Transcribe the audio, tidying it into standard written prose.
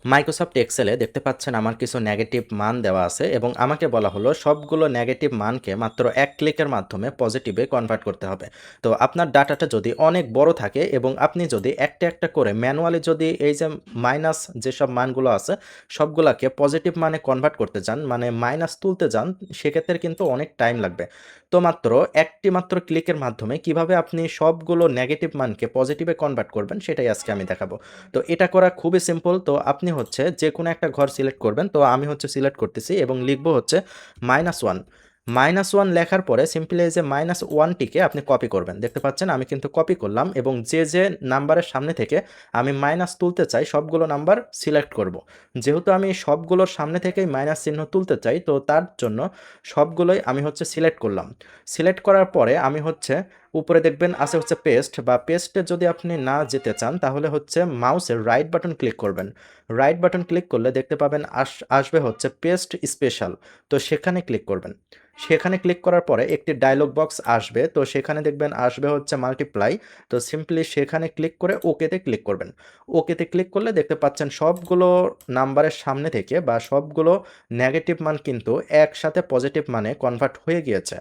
Microsoft এক্সেলে দেখতে পাচ্ছেন আমার কিছু নেগেটিভ মান দেওয়া আছে এবং আমাকে বলা হলো সবগুলো নেগেটিভ মানকে মাত্র এক ক্লিকের মাধ্যমে পজিটিভে কনভার্ট করতে হবে। তো আপনার ডাটাটা যদি অনেক বড় থাকে এবং আপনি যদি একটা একটা করে ম্যানুয়ালি যদি এই যে মাইনাস যেসব মানগুলো আছে সবগুলাকে পজিটিভ মানে কনভার্ট করতে চান, মানে মাইনাস তুলতে যান, সেক্ষেত্রে কিন্তু অনেক টাইম লাগবে। তো মাত্র একটি মাত্র ক্লিকের মাধ্যমে কিভাবে আপনি সবগুলো নেগেটিভ মানকে পজিটিভে কনভার্ট করবেন সেটাই আজকে আমি দেখাবো। তো এটা করা খুবই সিম্পল। তো আপনি হচ্ছে যে কোনো একটা ঘর সিলেক্ট করবেন। তো আমি হচ্ছে সিলেক্ট করতেছি এবং লিখবো হচ্ছে -1। -1 লেখার পরে সিম্পলি এই যে -1টিকে আপনি কপি করবেন। দেখতে পাচ্ছেন আমি কিন্তু কপি করলাম এবং যে নাম্বারের সামনে থেকে আমি মাইনাস তুলতে চাই সবগুলো নাম্বার সিলেক্ট করব। যেহেতু আমি সবগুলোর সামনে থেকেই মাইনাস চিহ্ন তুলতে চাই, তো তার জন্য সবগুলোই আমি হচ্ছে সিলেক্ট করলাম। সিলেক্ট করার পরে আমি হচ্ছে উপরে দেখবেন আছে হচ্ছে পেস্ট, বা পেস্টে যদি আপনি না যেতে চান তাহলে হচ্ছে মাউসের রাইট বাটন ক্লিক করবেন। রাইট বাটন ক্লিক করলে দেখতে পাবেন আসবে হচ্ছে পেস্ট স্পেশাল। তো সেখানে ক্লিক করবেন। সেখানে ক্লিক করার পরে একটি ডায়লগ বক্স আসবে, তো সেখানে দেখবেন আসবে হচ্ছে মাল্টিপ্লাই। তো সিম্পলি সেখানে ক্লিক করে ওকেতে ক্লিক করবেন। ওকেতে ক্লিক করলে দেখতে পাচ্ছেন সবগুলো নাম্বারের সামনে থেকে বা সবগুলো নেগেটিভ মান কিন্তু একসাথে পজিটিভ মানে কনভার্ট হয়ে গিয়েছে।